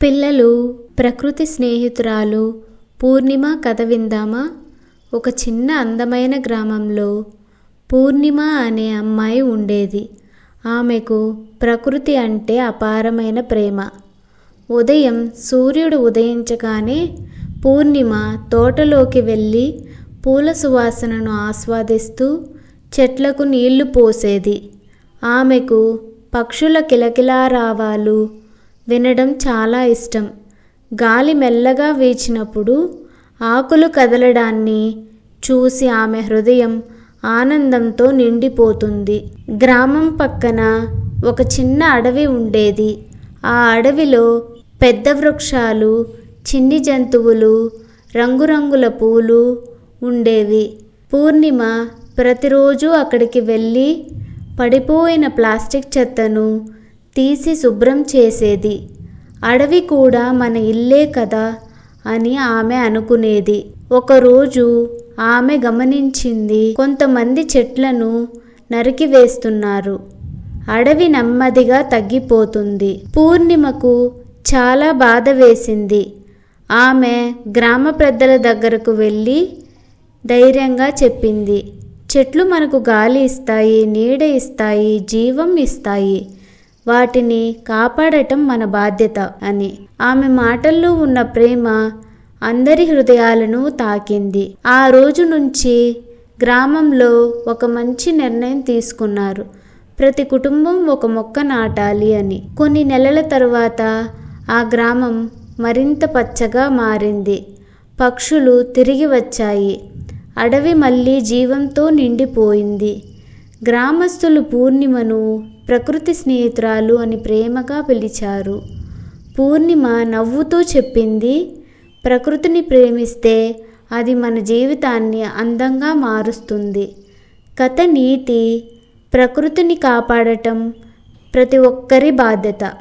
పిల్లలు, ప్రకృతి స్నేహితురాలు పూర్ణిమ కథ విందామా? ఒక చిన్న అందమైన గ్రామంలో పూర్ణిమ అనే అమ్మాయి ఉండేది. ఆమెకు ప్రకృతి అంటే అపారమైన ప్రేమ. ఉదయం సూర్యుడు ఉదయించగానే పూర్ణిమ తోటలోకి వెళ్ళి పూల సువాసనను ఆస్వాదిస్తూ చెట్లకు నీళ్లు పోసేది. ఆమెకు పక్షుల కిలకిలారావాలు వినడం చాలా ఇష్టం. గాలి మెల్లగా వీచినప్పుడు ఆకులు కదలడాన్ని చూసి ఆమె హృదయం ఆనందంతో నిండిపోతుంది. గ్రామం పక్కన ఒక చిన్న అడవి ఉండేది. ఆ అడవిలో పెద్ద వృక్షాలు, చిన్ని జంతువులు, రంగురంగుల పూలు ఉండేవి. పూర్ణిమ ప్రతిరోజు అక్కడికి వెళ్ళి పడిపోయిన ప్లాస్టిక్ చెత్తను తీసి శుభ్రం చేసేది. అడవి కూడా మన ఇల్లే కదా అని ఆమె అనుకునేది. ఒకరోజు ఆమె గమనించింది, కొంతమంది చెట్లను నరికివేస్తున్నారు. అడవి నెమ్మదిగా తగ్గిపోతుంది. పూర్ణిమకు చాలా బాధ వేసింది. ఆమె గ్రామ పెద్దల దగ్గరకు వెళ్ళి ధైర్యంగా చెప్పింది, చెట్లు మనకు గాలి ఇస్తాయి, నీడ ఇస్తాయి, జీవం ఇస్తాయి. వాటిని కాపాడటం మన బాధ్యత అని. ఆమె మాటల్లో ఉన్న ప్రేమ అందరి హృదయాలను తాకింది. ఆ రోజు నుంచి గ్రామంలో ఒక మంచి నిర్ణయం తీసుకున్నారు. ప్రతి కుటుంబం ఒక మొక్క నాటాలి అని. కొన్ని నెలల తరువాత ఆ గ్రామం మరింత పచ్చగా మారింది. పక్షులు తిరిగి వచ్చాయి. అడవి మళ్ళీ జీవంతో నిండిపోయింది. గ్రామస్తులు పూర్ణిమను ప్రకృతి స్నేహితురాలు అని ప్రేమగా పిలిచారు. పూర్ణిమ నవ్వుతూ చెప్పింది, ప్రకృతిని ప్రేమిస్తే అది మన జీవితాన్ని అందంగా మారుస్తుంది. కథ నీతి, ప్రకృతిని కాపాడటం ప్రతి ఒక్కరి బాధ్యత.